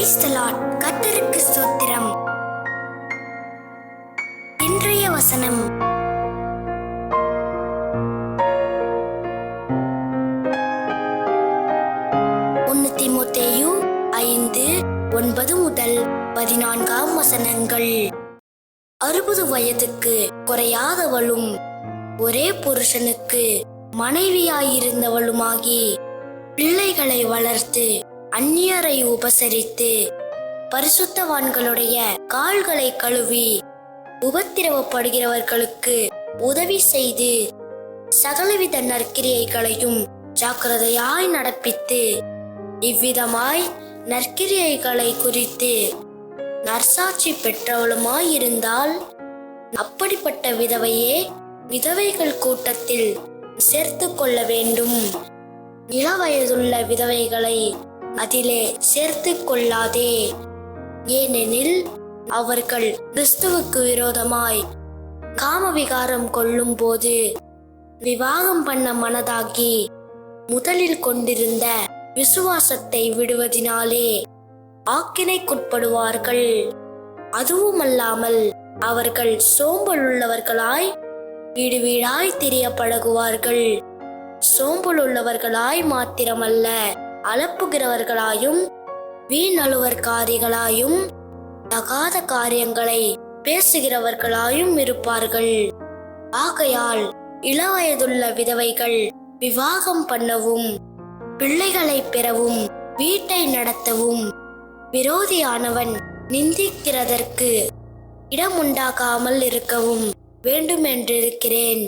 Praise the Lord. கர்த்தருக்கு ஸ்தோத்திரம். இன்றைய வசனம் தீமோத்தேயு 5:9-14 60 வயதுக்கு குறையாதவளும் ஒரே புருஷனுக்கு மனைவியாயிருந்தவளுமாகி பிள்ளைகளை வளர்த்து அந்நியரை உபசரித்து பரிசுத்தவான்களுடைய கால்களை கழுவி உபத்திரவப்படுகிறவர்களுக்கு உதவி செய்து சகலவித நற்கிரியைகளையும் ஜாக்கிரதையாய் நடப்பித்து இவ்விதமாய் நற்கிரியைகளை குறித்து நற்சாட்சி பெற்றவளுமாயிருந்தால் அப்படிப்பட்ட விதவையே விதவைகள் கூட்டத்தில் சேர்த்து கொள்ள வேண்டும். இளவயதுள்ள விதவைகளை அதிலே சேர்த்து கொள்ளாதே. ஏனெனில் அவர்கள் கிறிஸ்துவுக்கு விரோதமாய் காமவிகாரம் கொள்ளும் போது விவாகம் பண்ண மனதாகி முதலில் கொண்டிருந்த விசுவாசத்தை விடுவதினாலே ஆக்கினைக்குட்படுவார்கள். அதுவுமல்லாமல் அவர்கள் சோம்பலுள்ளவர்களாய் வீடு வீடாய் திரிய பழகுவார்கள். சோம்பலுள்ளவர்களாய் மாத்திரமல்ல, அலப்புகிறவர்களாயும் வீணழுவற்காரிகளாயும் தகாத காரியங்களை பேசுகிறவர்களாயும் இருப்பார்கள். ஆகையால் இளவயதுள்ள விதவைகள் விவாகம் பண்ணவும் பிள்ளைகளை பெறவும் வீட்டை நடத்தவும் விரோதியானவன் நிந்திக்கிறதற்கு இடமுண்டாகாமல் இருக்கவும் வேண்டுமென்றிருக்கிறேன்.